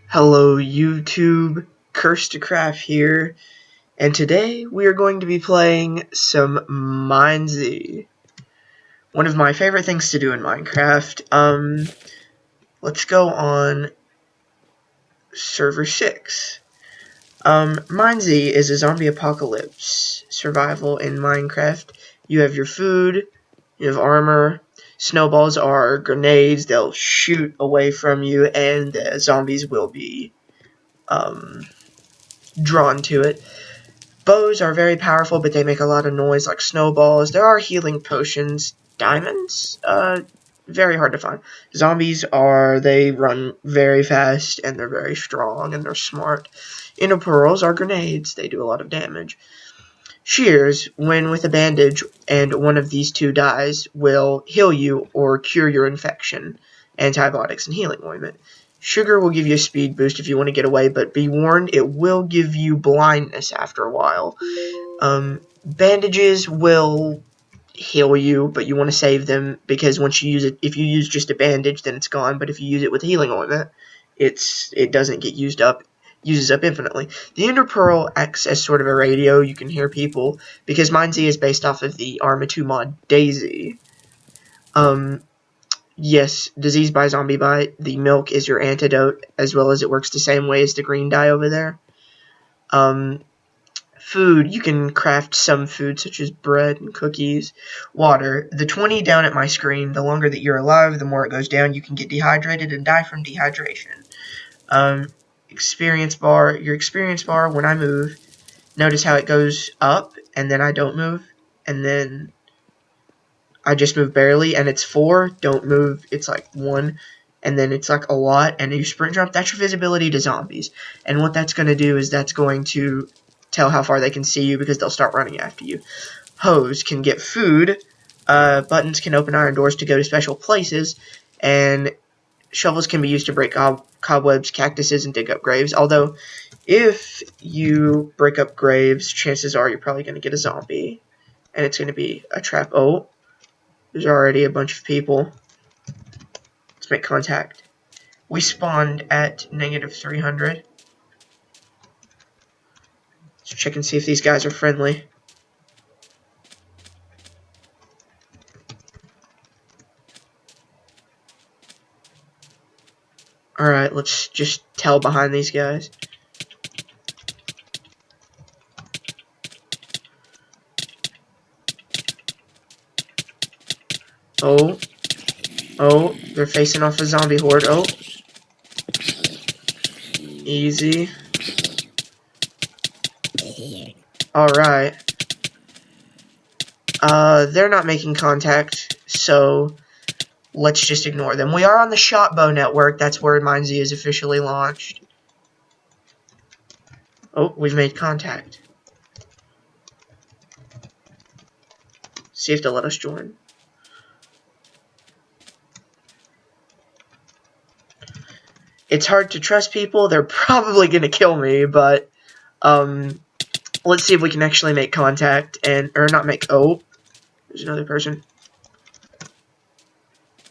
Hello YouTube, Curse to Craft here, and today we are going to be playing some MineZ. One of my favorite things to do in Minecraft. Let's go on server 6. MineZ is a zombie apocalypse survival in Minecraft. You have your food, you have armor, snowballs are grenades, they'll shoot away from you, and zombies will be, drawn to it. Bows are very powerful, but they make a lot of noise like snowballs. There are healing potions. Diamonds? Very hard to find. Zombies they run very fast, and they're very strong, and they're smart. Inner pearls are grenades. They do a lot of damage. Shears, when with a bandage and one of these two dies, will heal you or cure your infection. Antibiotics and healing ointment. Sugar will give you a speed boost if you want to get away, but be warned, it will give you blindness after a while. Bandages will heal you, but you want to save them because once you use it, if you use just a bandage, then it's gone. But if you use it with healing ointment, it doesn't get used up. Uses up infinitely. The Ender Pearl acts as sort of a radio. You can hear people because MineZ is based off of the Arma 2 mod Daisy. Yes, disease by zombie bite. The milk is your antidote, as well as it works the same way as the green dye over there. Food, you can craft some food such as bread and cookies. Water, the 20 down at my screen, the longer that you're alive, the more it goes down. You can get dehydrated and die from dehydration. Experience bar, your experience bar, when I move, notice how it goes up, and then I don't move, and then I just move barely, and it's 4, don't move, it's like 1, and then it's like a lot, and you sprint jump, that's your visibility to zombies. And what that's going to do is that's going to tell how far they can see you because they'll start running after you. Hose can get food, buttons can open iron doors to go to special places, and shovels can be used to break cobwebs, cactuses, and dig up graves. Although, if you break up graves, chances are you're probably going to get a zombie, and it's going to be a trap. Oh, there's already a bunch of people. Let's make contact. We spawned at -300. Let's check and see if these guys are friendly. Alright, let's just tell behind these guys. Oh, they're facing off a zombie horde. Oh, easy. Alright. They're not making contact, so let's just ignore them. We are on the Shotbow network. That's where MineZ is officially launched. Oh, we've made contact. See if they'll let us join. It's hard to trust people. They're probably going to kill me, but let's see if we can actually make contact or not make. Oh, there's another person.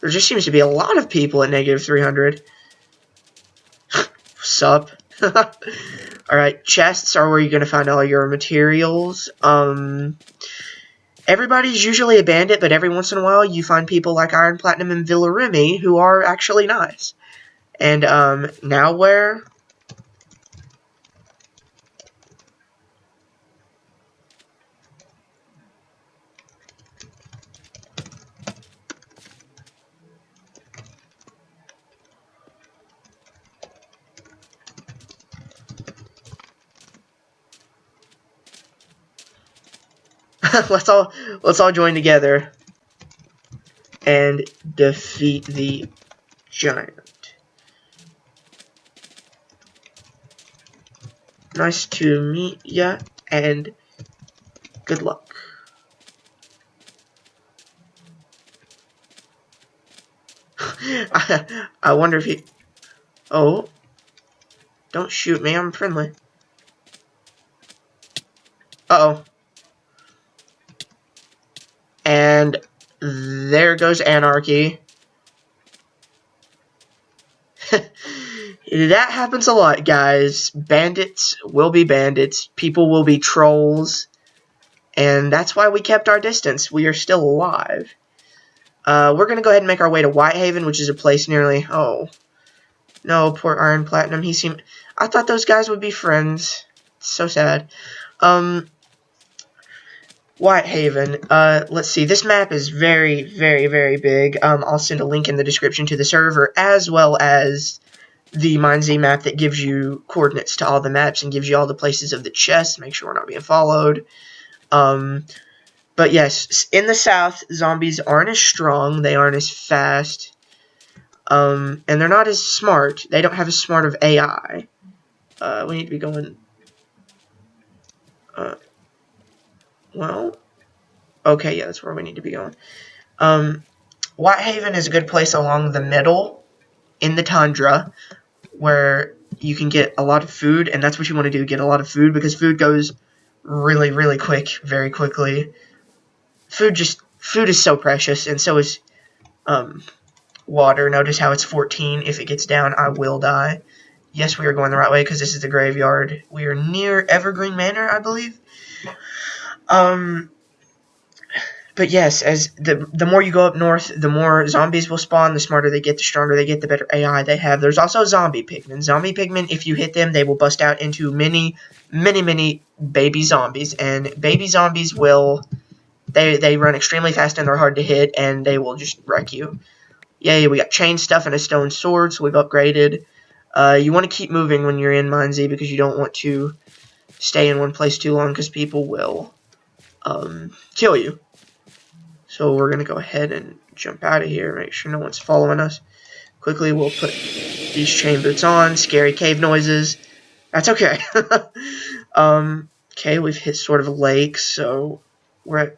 There just seems to be a lot of people at -300. Sup? Alright, chests are where you're going to find all your materials. Everybody's usually a bandit, but every once in a while you find people like Iron Platinum and Villarimi who are actually nice. And, now where? let's all join together and defeat the giant. Nice to meet ya, and good luck. I wonder if he... Oh. Don't shoot me, I'm friendly. Uh-oh. And there goes Anarchy. That happens a lot, guys. Bandits will be bandits. People will be trolls. And that's why we kept our distance. We are still alive. We're going to go ahead and make our way to Whitehaven, which is a place nearly... Oh. No, poor Iron Platinum. I thought those guys would be friends. It's so sad. Whitehaven. Let's see. This map is very, very, very big. I'll send a link in the description to the server, as well as the MineZ map that gives you coordinates to all the maps and gives you all the places of the chests. Make sure we're not being followed. But yes, in the south, zombies aren't as strong. They aren't as fast. And they're not as smart. They don't have as smart of AI. We need to be going... well... Okay, yeah, that's where we need to be going. Whitehaven is a good place along the middle in the tundra where you can get a lot of food, and that's what you want to do, get a lot of food, because food goes really, really quick, very quickly. Food is so precious, and so is water. Notice how it's 14. If it gets down, I will die. Yes, we are going the right way because this is the graveyard. We are near Evergreen Manor, I believe. But yes, as the more you go up north, the more zombies will spawn. The smarter they get, the stronger they get, the better AI they have. There's also zombie pigmen. Zombie pigmen, if you hit them, they will bust out into many, many, many baby zombies. And baby zombies will... They run extremely fast and they're hard to hit, and they will just wreck you. Yay, we got chain stuff and a stone sword, so we've upgraded. You want to keep moving when you're in MineZ because you don't want to stay in one place too long because people will kill you. So we're going to go ahead and jump out of here, make sure no one's following us. Quickly, we'll put these chain boots on, scary cave noises. That's okay. Okay, we've hit sort of a lake, so we're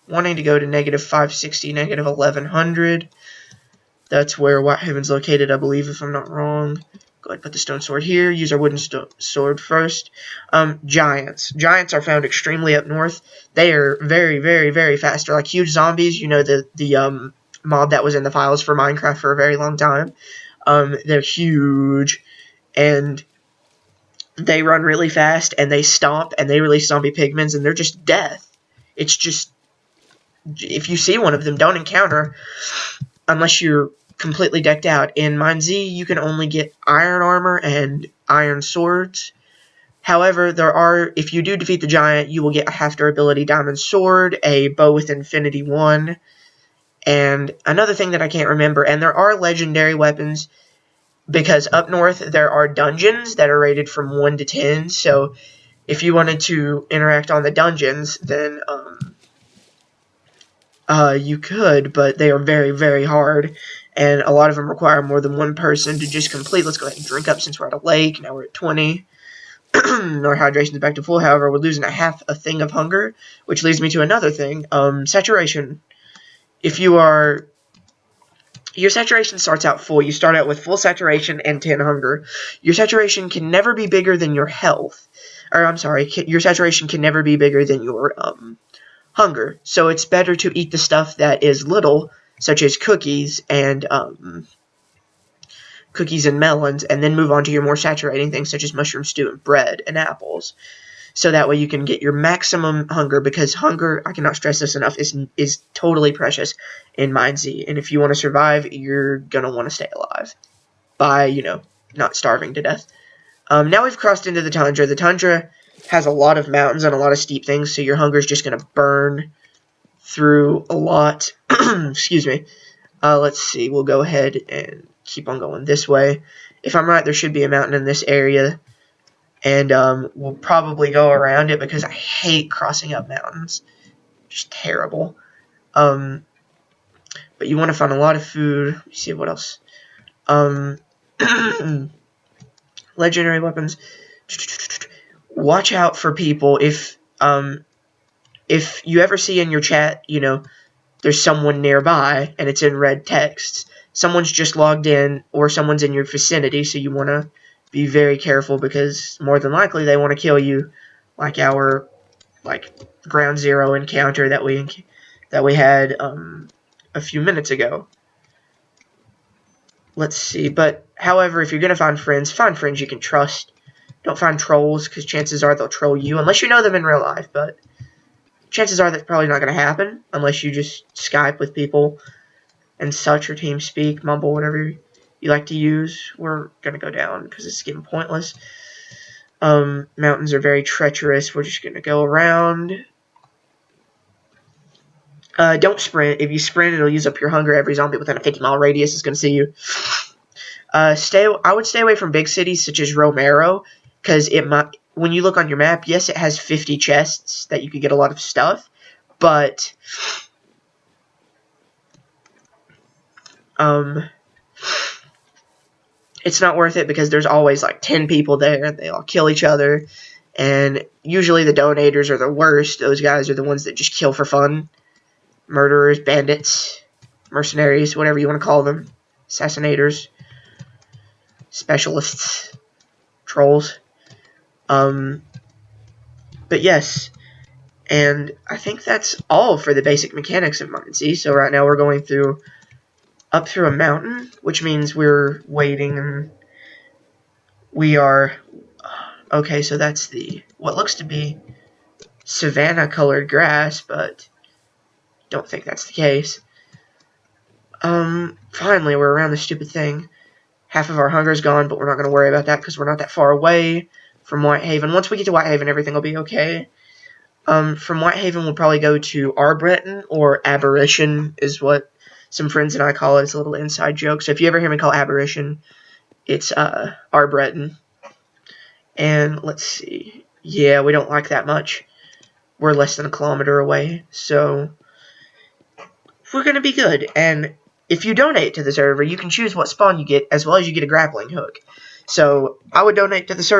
wanting to go to negative 560, negative 1100. That's where Whitehaven's located, I believe, if I'm not wrong. Go ahead and put the stone sword here. Use our wooden sword first. Giants. Giants are found extremely up north. They are very, very, very fast. They're like huge zombies. You know, the mob that was in the files for Minecraft for a very long time. They're huge. And they run really fast. And they stomp. And they release zombie pigments. And they're just death. It's just... if you see one of them, don't encounter. Unless you're completely decked out. In MineZ, you can only get iron armor and iron swords. However, if you do defeat the giant, you will get a half durability diamond sword, a bow with infinity 1, and another thing that I can't remember. And there are legendary weapons, because up north there are dungeons that are rated from 1 to 10, so if you wanted to interact on the dungeons, then you could, but they are very, very hard, and a lot of them require more than one person to just complete. Let's go ahead and drink up since we're at a lake. Now we're at 20. Our hydration is back to full. However, we're losing a thing of hunger, which leads me to another thing. Saturation. Your saturation starts out full. You start out with full saturation and 10 hunger. Your saturation can never be bigger than your health. Or, I'm sorry, your saturation can never be bigger than your, hunger. So it's better to eat the stuff that is little, such as cookies and melons, and then move on to your more saturating things such as mushroom stew and bread and apples. So that way you can get your maximum hunger, because hunger, I cannot stress this enough, is totally precious in MineZ. And if you want to survive, you're going to want to stay alive by, not starving to death. Now we've crossed into the tundra. The tundra has a lot of mountains and a lot of steep things, so your hunger is just going to burn through a lot. Excuse me. Let's see. We'll go ahead and keep on going this way. If I'm right, there should be a mountain in this area, and we'll probably go around it because I hate crossing up mountains. Just terrible. But you want to find a lot of food. Let me see what else. Legendary weapons. Watch out for people. If you ever see in your chat, there's someone nearby and it's in red text, someone's just logged in or someone's in your vicinity, so you want to be very careful, because more than likely they want to kill you, like our ground zero encounter that we had a few minutes ago. let's see. But, however, if you're going to find friends you can trust. Don't find trolls, because chances are they'll troll you, unless you know them in real life, but chances are that's probably not going to happen, unless you just Skype with people and such, or TeamSpeak, Mumble, whatever you like to use. We're going to go down, because it's getting pointless. Mountains are very treacherous. We're just going to go around. Don't sprint. If you sprint, it'll use up your hunger. Every zombie within a 50-mile radius is going to see you. I would stay away from big cities such as Romero, because when you look on your map, yes, it has 50 chests that you could get a lot of stuff, but it's not worth it, because there's always like 10 people there and they all kill each other, and usually the donators are the worst. Those guys are the ones that just kill for fun. Murderers, bandits, mercenaries, whatever you want to call them, assassinators, specialists, trolls. But yes, and I think that's all for the basic mechanics of MineZ. So right now we're going up through a mountain, which means we're waiting, and we are okay. So that's what looks to be savanna-colored grass, but don't think that's the case. Finally, we're around this stupid thing. Half of our hunger's gone, but we're not going to worry about that because we're not that far away from Whitehaven. Once we get to Whitehaven, everything will be okay. From Whitehaven, we'll probably go to Arbreton, or Aberration is what some friends and I call it. It's a little inside joke. So if you ever hear me call Aberration, it's Arbreton. And let's see. Yeah, we don't like that much. We're less than a kilometer away, so we're going to be good. And if you donate to the server, you can choose what spawn you get, as well as you get a grappling hook. So I would donate to the server.